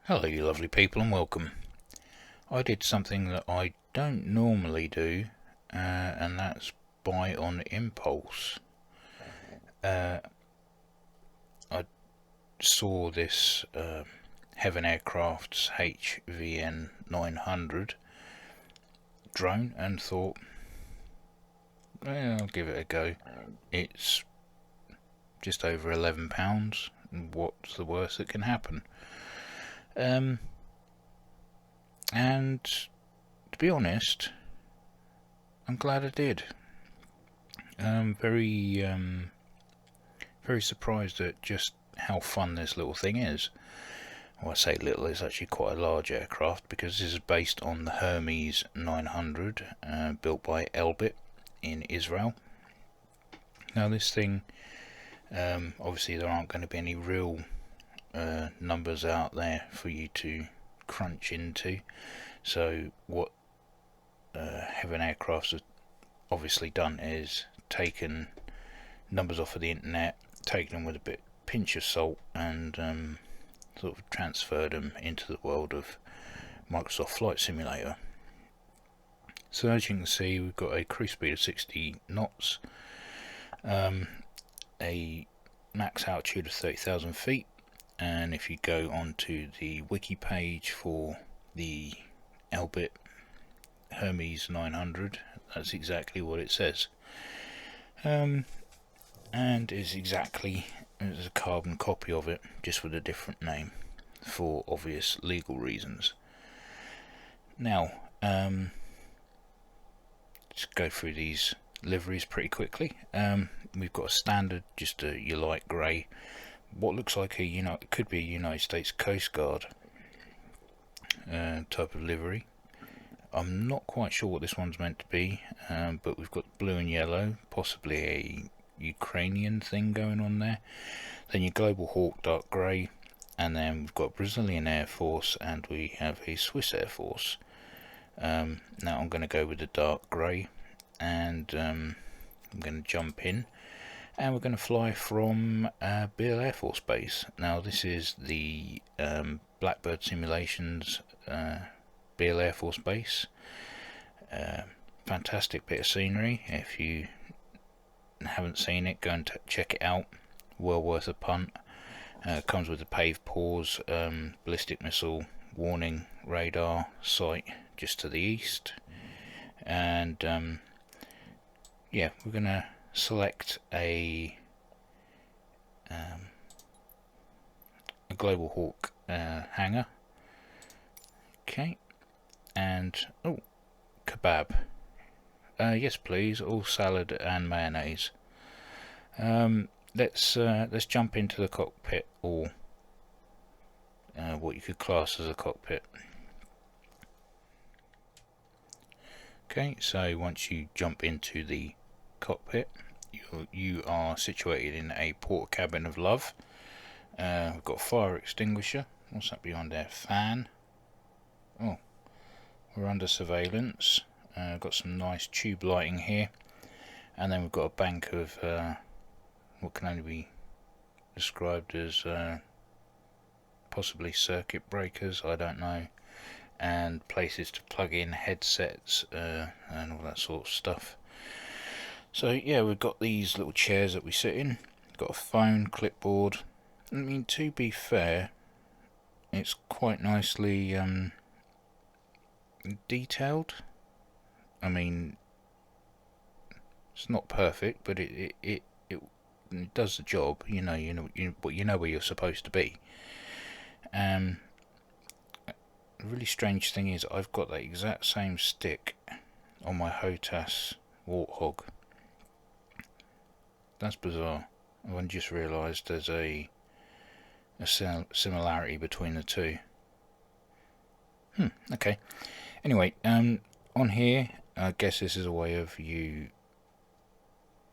Hello you lovely people and welcome. I did something that I don't normally do, and that's buy on impulse. I saw this Heaven Aircraft's HVN-900 drone and thought, I'll give it a go. It's just over £11, and what's the worst that can happen? And to be honest, I'm glad I did. Very surprised at just how fun this little thing is. Well, I say little, it's actually quite a large aircraft because this is based on the Hermes 900 built by Elbit in Israel. Now this thing, obviously there aren't going to be any real numbers out there for you to crunch into, so what Heaven Aircraft has obviously done is taken numbers off of the internet, taken them with a pinch of salt, and sort of transferred them into the world of Microsoft Flight Simulator. So as you can see, we've got a cruise speed of 60 knots, a max altitude of 30,000 feet, and if you go onto the wiki page for the Elbit Hermes 900, that's exactly what it says, and is exactly as a carbon copy of it, just with a different name for obvious legal reasons. Now let's go through these liveries pretty quickly. We've got a standard, just your light grey, what looks like it could be a United States Coast Guard type of livery. I'm not quite sure what this one's meant to be, but we've got blue and yellow, possibly a Ukrainian thing going on there. Then your Global Hawk dark grey, and then we've got Brazilian Air Force, and we have a Swiss Air Force. Now I'm going to go with the dark grey, and I'm going to jump in, and we're going to fly from Beale Air Force Base. Now this is the Blackbird Simulations Beale Air Force Base. Fantastic bit of scenery. If you haven't seen it, go and check it out. Well worth a punt. Comes with a paved pause, ballistic missile warning radar site just to the east, and yeah, we're gonna select a Global Hawk hangar. Okay, and oh, kebab. Yes, please, all salad and mayonnaise. Let's jump into the cockpit, or what you could class as a cockpit. Okay, so once you jump into the cockpit, you are situated in a port cabin of love. We've got a fire extinguisher. What's that behind there? Fan. Oh, we're under surveillance. Got some nice tube lighting here, and then we've got a bank of what can only be described as possibly circuit breakers, I don't know, and places to plug in headsets and all that sort of stuff. So yeah, we've got these little chairs that we sit in, got a phone, clipboard. I mean, to be fair, it's quite nicely detailed. I mean, it's not perfect, but it does the job. You know where you're supposed to be. The really strange thing is I've got that exact same stick on my HOTAS Warthog. That's bizarre. I've just realised there's a similarity between the two. Okay. Anyway, on here, I guess this is a way of you,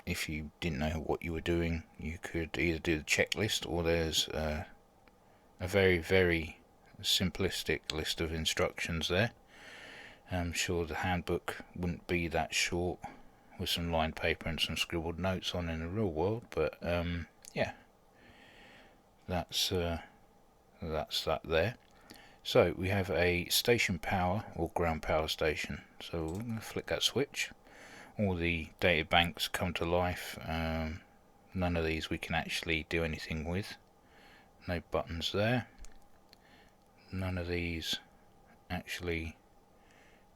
if you didn't know what you were doing, you could either do the checklist, or there's a very, very simplistic list of instructions there. I'm sure the handbook wouldn't be that short with some lined paper and some scribbled notes on in the real world, but yeah, that's that there. So we have a station power or ground power station. So we're going to flick that switch. All the data banks come to life. None of these we can actually do anything with. No buttons there. None of these actually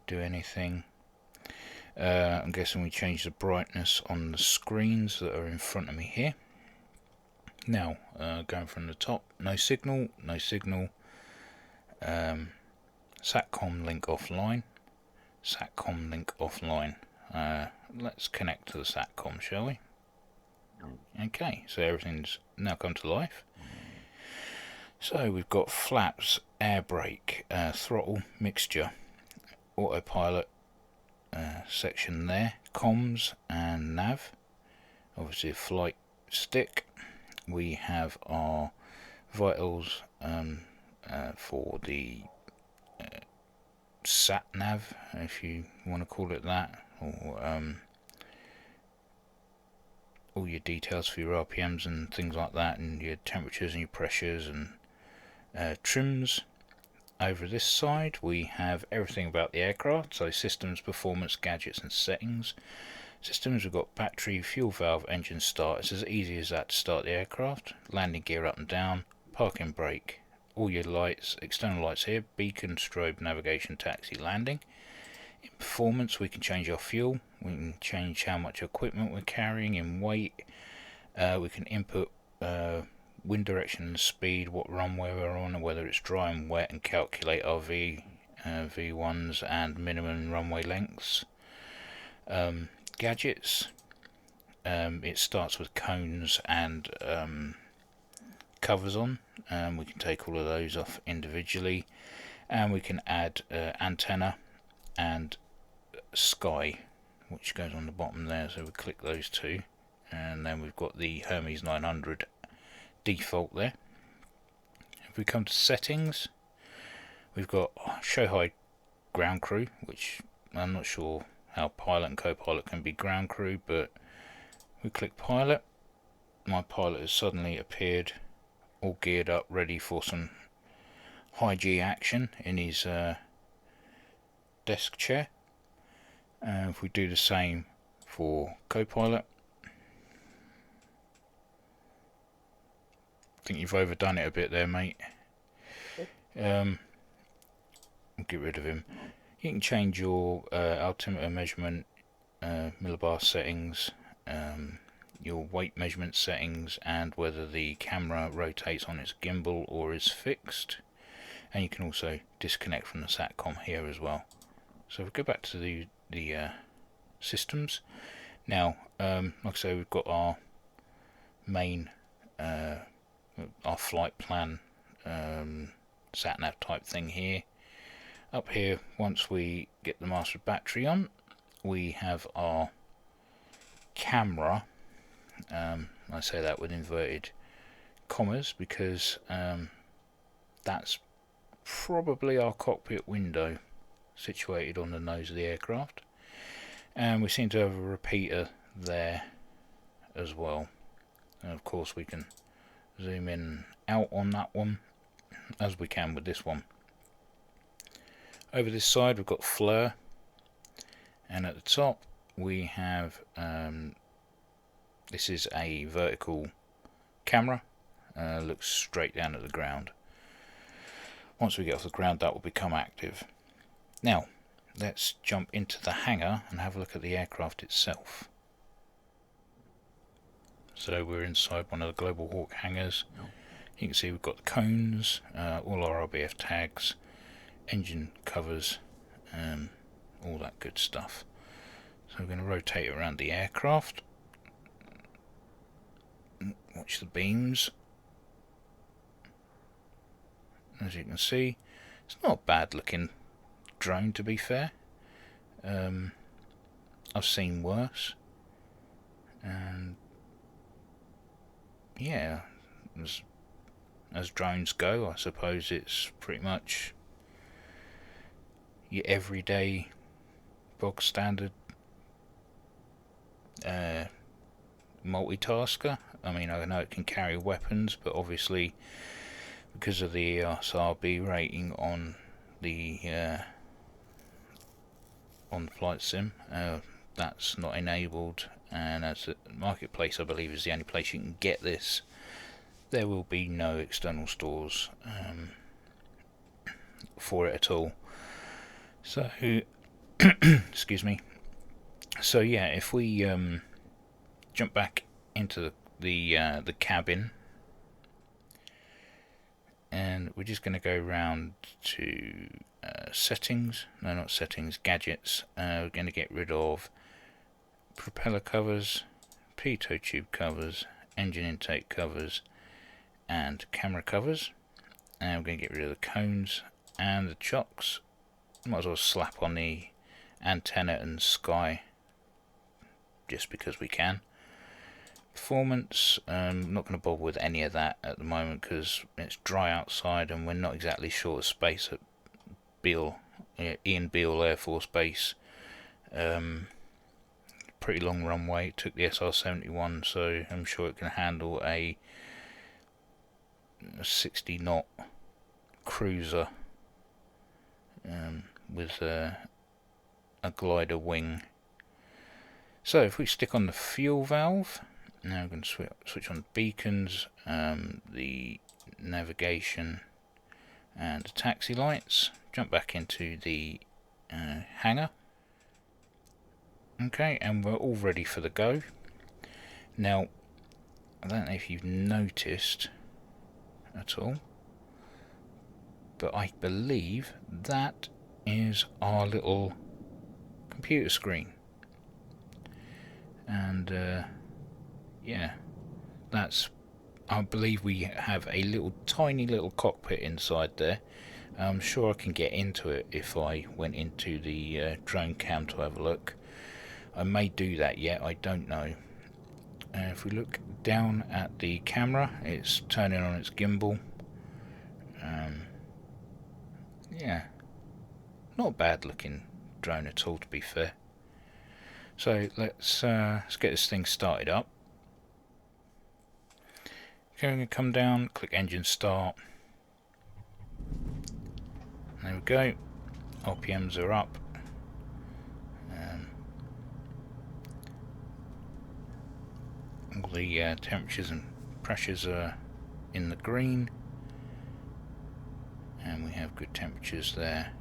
do anything. I'm guessing we change the brightness on the screens that are in front of me here. Now, going from the top, no signal, no signal. Satcom link offline. Satcom link offline. Let's connect to the Satcom, shall we? Okay, so everything's now come to life. So we've got flaps, air brake, throttle, mixture, autopilot section there, comms and nav. Obviously a flight stick. We have our vitals for the sat nav, if you want to call it that, or all your details for your RPMs and things like that, and your temperatures and your pressures and trims. Over this side we have everything about the aircraft, so systems, performance, gadgets and settings. Systems, we've got battery, fuel valve, engine start. It's as easy as that to start the aircraft. Landing gear up and down, parking brake, all your lights, external lights here, beacon, strobe, navigation, taxi, landing. In performance we can change our fuel, we can change how much equipment we're carrying in weight, we can input wind direction and speed, what runway we're on, whether it's dry and wet, and calculate our V1s and minimum runway lengths. Gadgets, it starts with cones and covers on, and we can take all of those off individually, and we can add antenna and sky, which goes on the bottom there, so we click those two, and then we've got the Hermes 900 default there. If we come to settings, we've got show high ground crew, which I'm not sure how pilot and co-pilot can be ground crew, but we click pilot. My pilot has suddenly appeared all geared up, ready for some high G action in his desk chair. And if we do the same for co-pilot, I think you've overdone it a bit there, mate. I'll get rid of him. You can change your altimeter measurement, millibar settings, your weight measurement settings, and whether the camera rotates on its gimbal or is fixed. And you can also disconnect from the Satcom here as well. So we'll go back to the systems. Now, like I say, we've got our main, our flight plan, sat-nav type thing here. Up here, once we get the master battery on, we have our camera. I say that with inverted commas because that's probably our cockpit window situated on the nose of the aircraft, and we seem to have a repeater there as well, and of course we can zoom in and out on that one as we can with this one. Over this side we've got FLIR, and at the top we have this is a vertical camera, looks straight down at the ground. Once we get off the ground that will become active. Now let's jump into the hangar and have a look at the aircraft itself. So we're inside one of the Global Hawk hangars. You can see we've got the cones, all our RBF tags, engine covers, all that good stuff. So we're going to rotate around the aircraft. Watch the beams. As you can see, it's not a bad looking drone, to be fair. I've seen worse, and yeah, as drones go, I suppose it's pretty much your everyday bog standard multitasker. I mean, I know it can carry weapons, but obviously because of the ESRB rating on the flight sim. That's not enabled, and as a marketplace, I believe, is the only place you can get this. There will be no external stores for it at all. So, excuse me. So yeah, if we jump back into the cabin, and we're just going to go round to settings. No, not settings. Gadgets. We're going to get rid of propeller covers, pitot tube covers, engine intake covers, and camera covers. And we're going to get rid of the cones and the chocks. Might as well slap on the antenna and sky, just because we can. Performance, I'm not going to bother with any of that at the moment because it's dry outside and we're not exactly short of space at Ian Beale Air Force Base. Pretty long runway. It took the SR-71, so I'm sure it can handle a 60 knot cruiser with a glider wing. So if we stick on the fuel valve, now we're going to switch on beacons, the navigation and the taxi lights, jump back into the hangar. Okay, and we're all ready for the go. Now, I don't know if you've noticed at all, but I believe that is our little computer screen. And yeah, I believe we have a tiny little cockpit inside there. I'm sure I can get into it if I went into the drone cam to have a look. I may do that yet, I don't know. If we look down at the camera, it's turning on its gimbal. Yeah, not a bad looking drone at all, to be fair. So let's get this thing started up. Okay, I'm going to come down, click engine start. There we go. RPMs are up. All the temperatures and pressures are in the green, and we have good temperatures there.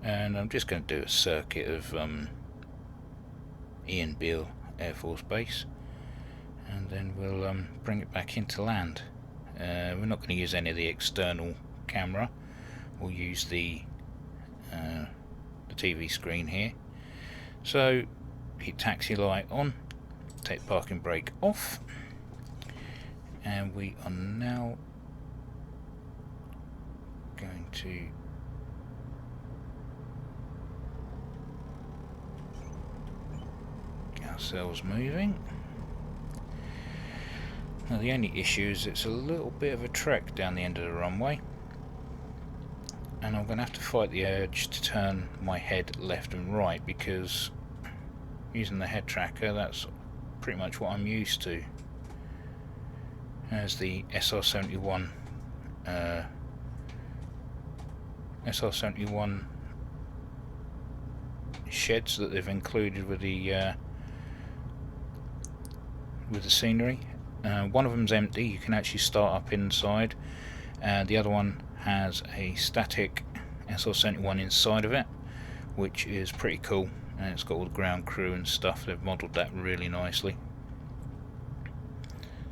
And I'm just going to do a circuit of Ian Beale Air Force Base, and then we'll bring it back into land. We're not going to use any of the external camera. We'll use the TV screen here. So hit taxi light on, take parking brake off, and we are now going to get ourselves moving. Now the only issue is it's a little bit of a trek down the end of the runway, and I'm going to have to fight the urge to turn my head left and right, because using the head tracker, that's pretty much what I'm used to. As the SR-71 sheds that they've included with the scenery. One of them's empty, you can actually start up inside, and the other one has a static SR-71 inside of it, which is pretty cool, and it's got all the ground crew and stuff. They've modelled that really nicely.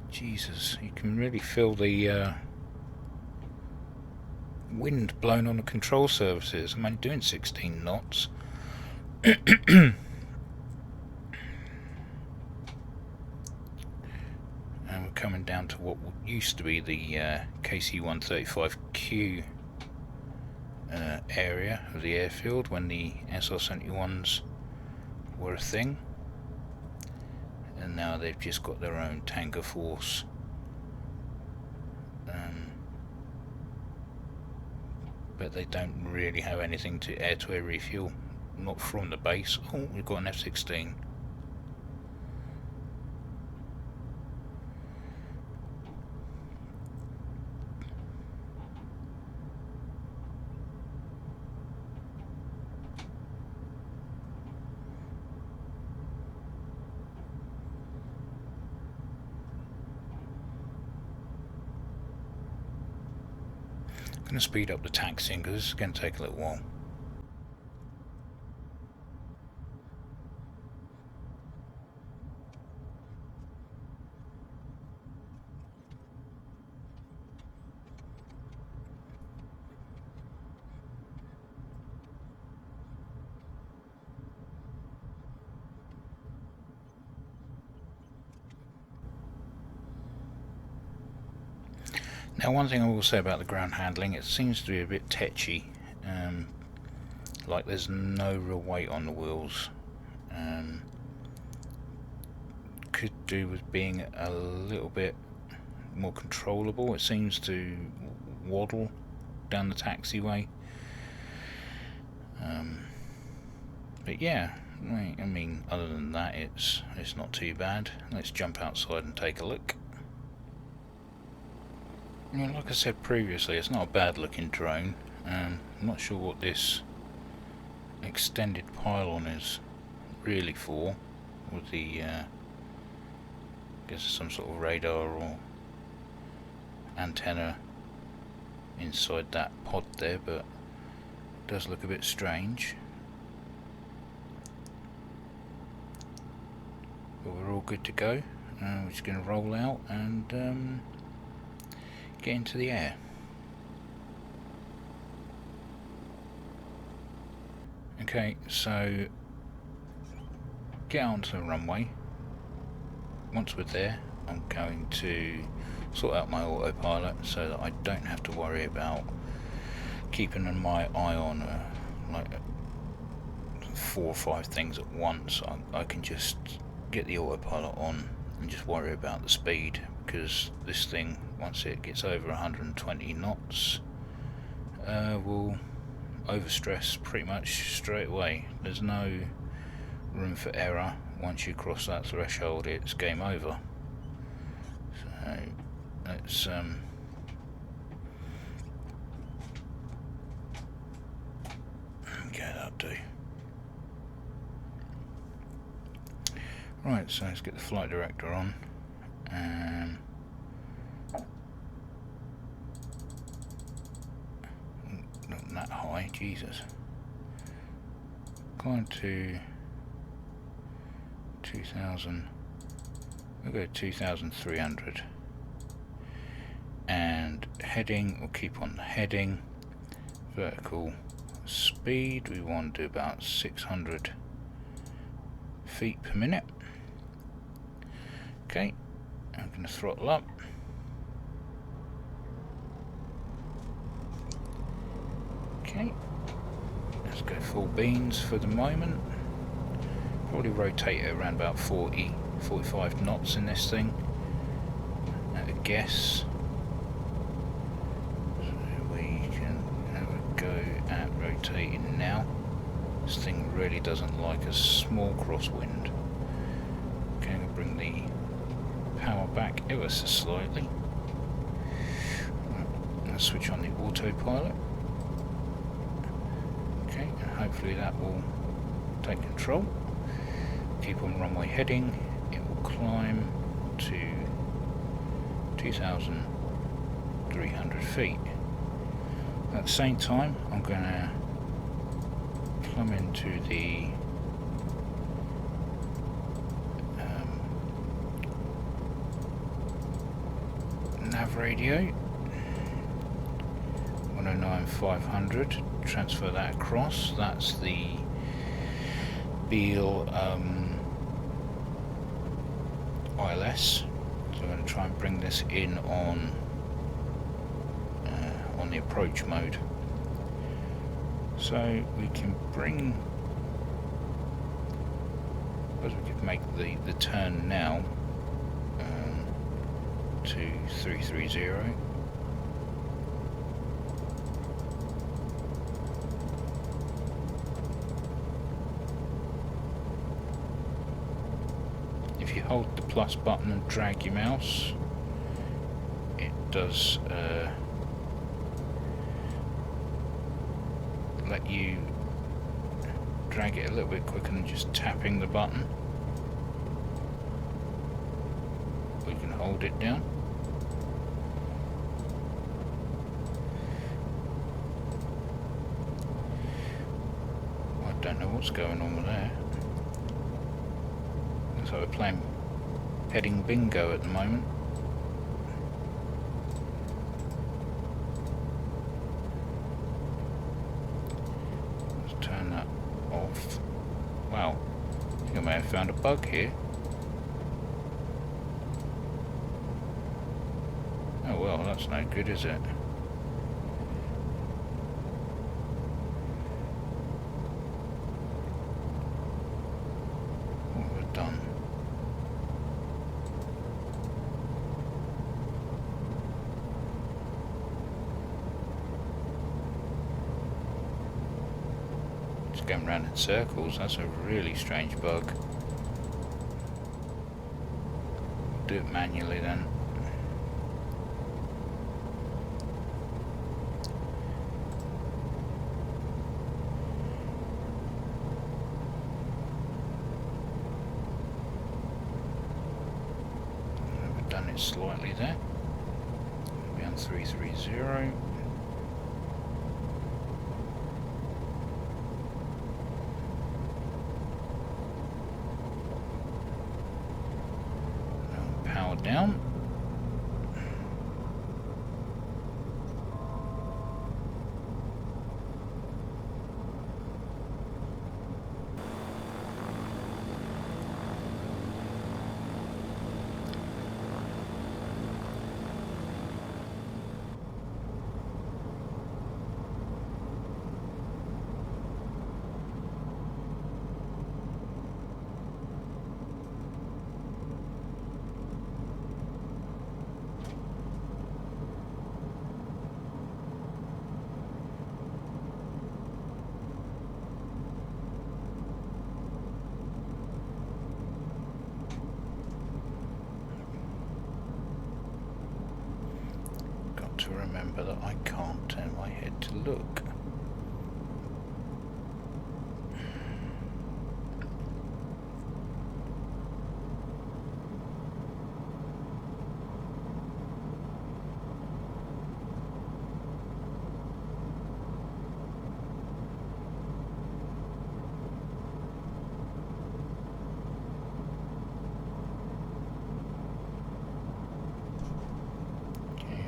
Jesus, you can really feel the wind blowing on the control surfaces. I'm only doing 16 knots. And we're coming down to what used to be the KC-135Q area of the airfield when the SR-71s were a thing, and now they've just got their own tanker force. But they don't really have anything to air-to-air refuel, not from the base. Oh, we've got an F-16. going to speed up the taxiing because this is going to take a little while. Now, one thing I will say about the ground handling, it seems to be a bit tetchy, like there's no real weight on the wheels. Could do with being a little bit more controllable. It seems to waddle down the taxiway, but yeah, I mean, other than that, it's not too bad. Let's jump outside and take a look. I mean, like I said previously, it's not a bad looking drone. I'm not sure what this extended pylon is really for, with the I guess some sort of radar or antenna inside that pod there, but it does look a bit strange. But we're all good to go. We're just going to roll out and get into the air. Okay, so get onto the runway. Once we're there, I'm going to sort out my autopilot so that I don't have to worry about keeping my eye on like 4 or 5 things at once. I can just get the autopilot on and just worry about the speed, because this thing, once it gets over 120 knots, will overstress pretty much straight away. There's no room for error. Once you cross that threshold, it's game over. So let's okay, that'll do. Right, so let's get the flight director on. Not that high, Jesus. Climb to 2000. We'll go 2300. And heading, we'll keep on the heading. Vertical speed, we want to do about 600 feet per minute. Okay, I'm going to throttle up. Okay, let's go full beans for the moment. Probably rotate it around about 45 knots in this thing, at a guess. So we can have a go at rotating now. This thing really doesn't like a small crosswind. Okay, I'm going to bring the power back ever so slightly. Right, let's switch on the autopilot. Okay, and hopefully that will take control. Keep on runway heading. It will climb to 2,300 feet. At the same time, I'm going to plumb into the nav radio 109,500. Transfer that across. That's the Beale ILS. So I'm going to try and bring this in on the approach mode. So we can bring, I suppose we could make the turn now to 330. If you hold the plus button and drag your mouse, it does let you drag it a little bit quicker than just tapping the button. We can hold it down. don't know what's going on with there. Looks like we're playing heading bingo at the moment. Let's turn that off. Wow, I think I may have found a bug here. Oh well, that's no good, is it? What have we done? Just going round in circles. That's a really strange bug. Do it manually then. Done it slightly there. Be on 330. Power down. To remember that I can't turn my head to look.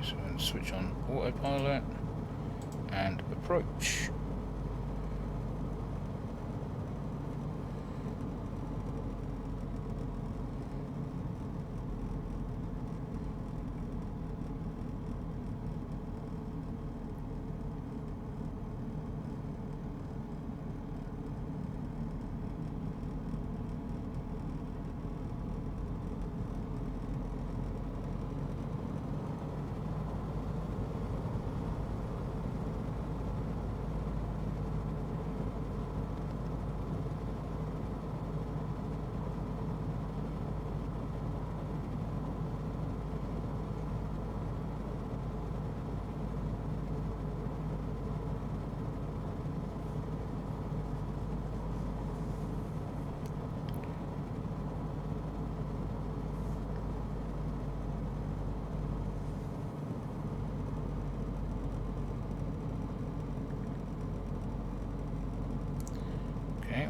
So I'm going to switch on autopilot and approach.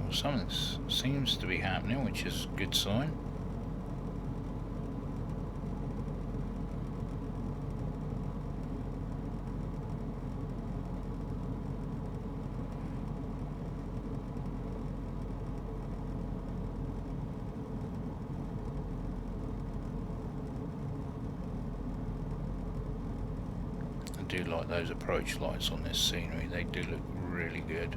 Well, something seems to be happening, which is a good sign. I do like those approach lights on this scenery, they do look really good.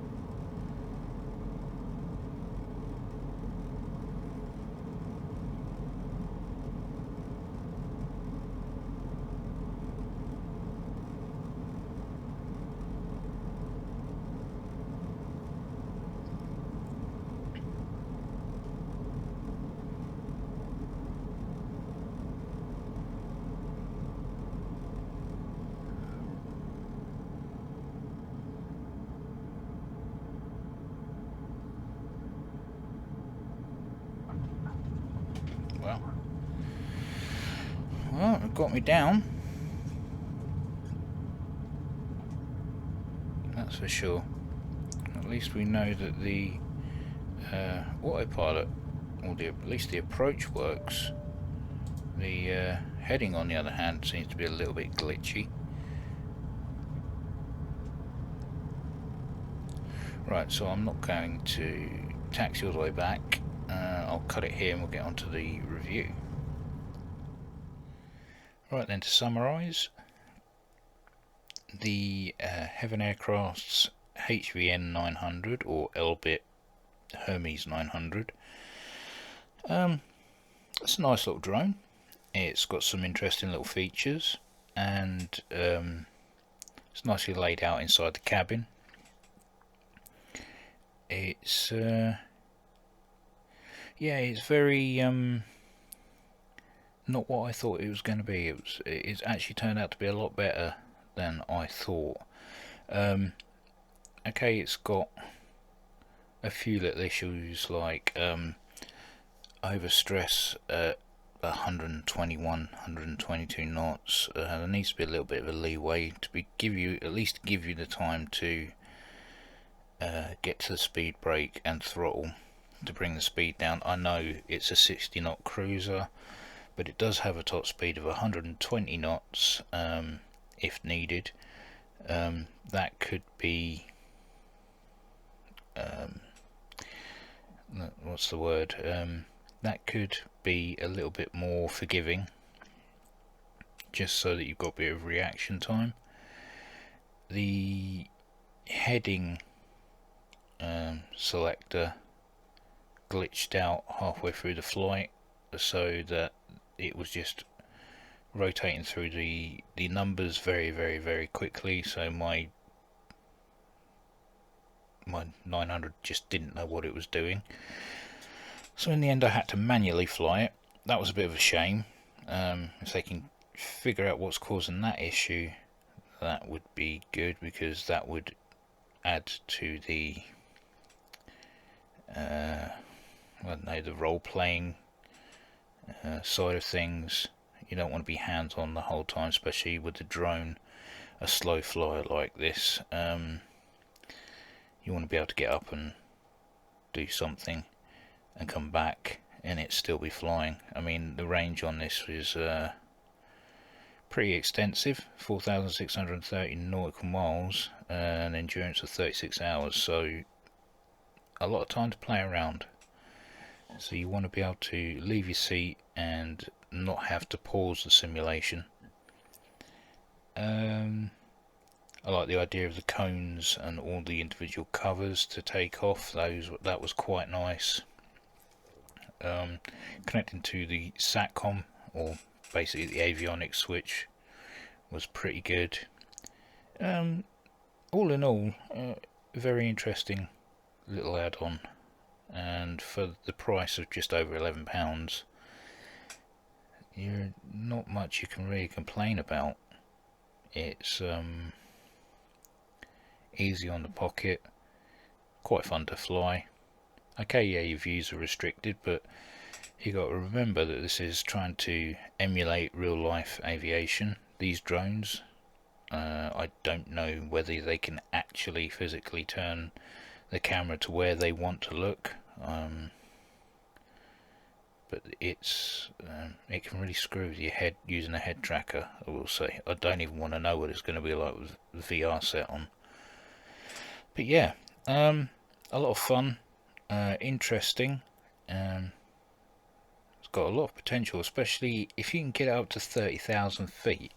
Well, it got me down. That's for sure. At least we know that the autopilot, or at least the approach, works. The heading, on the other hand, seems to be a little bit glitchy. Right, so I'm not going to taxi all the way back. I'll cut it here and we'll get on to the review. Right then, to summarise, the Heaven Aircraft's HVN-900 or Elbit Hermes 900. It's a nice little drone. It's got some interesting little features, and it's nicely laid out inside the cabin. It's yeah, it's very not what I thought it was going to be. It's actually turned out to be a lot better than I thought. Okay, it's got a few little issues like overstress at 121, 122 knots. There needs to be a little bit of a leeway to at least give you the time to get to the speed brake and throttle to bring the speed down. I know it's a 60 knot cruiser, but it does have a top speed of 120 knots if needed. That could be what's the word? That could be a little bit more forgiving, just so that you've got a bit of reaction time. The heading selector glitched out halfway through the flight, so that it was just rotating through the numbers very quickly, so my 900 just didn't know what it was doing. So in the end I had to manually fly it. That was a bit of a shame. If they can figure out what's causing that issue, that would be good, because that would add to the I don't know, the role-playing side of things. You don't want to be hands-on the whole time, especially with the drone, a slow flyer like this. You want to be able to get up and do something and come back and it still be flying. I mean, the range on this is pretty extensive, 4,630 nautical miles, an endurance of 36 hours, so a lot of time to play around. So you want to be able to leave your seat and not have to pause the simulation. I like the idea of the cones and all the individual covers to take off. That was quite nice. Connecting to the SATCOM, or basically the avionics switch, was pretty good. All in all, very interesting little add-on, and for the price of just over £11, you're not much you can really complain about. It's easy on the pocket, quite fun to fly. Okay, yeah, your views are restricted, but you got to remember that this is trying to emulate real life aviation. These drones, I don't know whether they can actually physically turn the camera to where they want to look, but it can really screw with your head using a head tracker, I will say. I don't even want to know what it's going to be like with the VR set on. But yeah, a lot of fun, interesting. It's got a lot of potential, especially if you can get it up to 30,000 feet.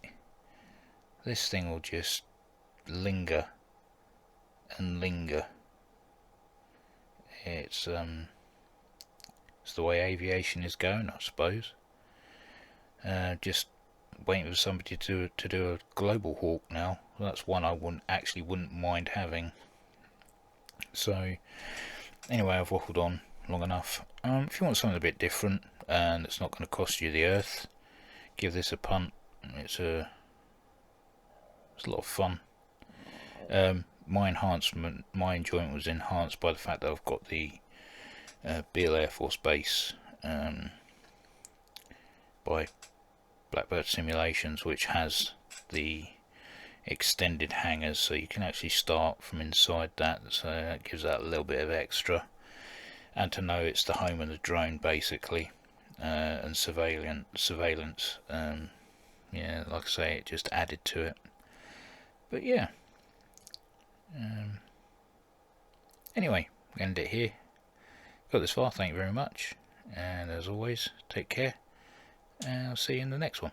This thing will just linger and linger. It's the way aviation is going, I suppose. Just waiting for somebody to do a global hawk now. That's one I wouldn't mind having. So anyway, I've waffled on long enough. If you want something a bit different and it's not going to cost you the earth, give this a punt. It's a lot of fun. My enjoyment was enhanced by the fact that I've got the Beale Air Force Base by Blackbird Simulations, which has the extended hangers, so you can actually start from inside that, so that gives that a little bit of extra. And to know it's the home of the drone basically, and surveillance. Yeah, like I say, it just added to it. But yeah, anyway, we'll end it here. Got this far, thank you very much, and as always, take care, and I'll see you in the next one.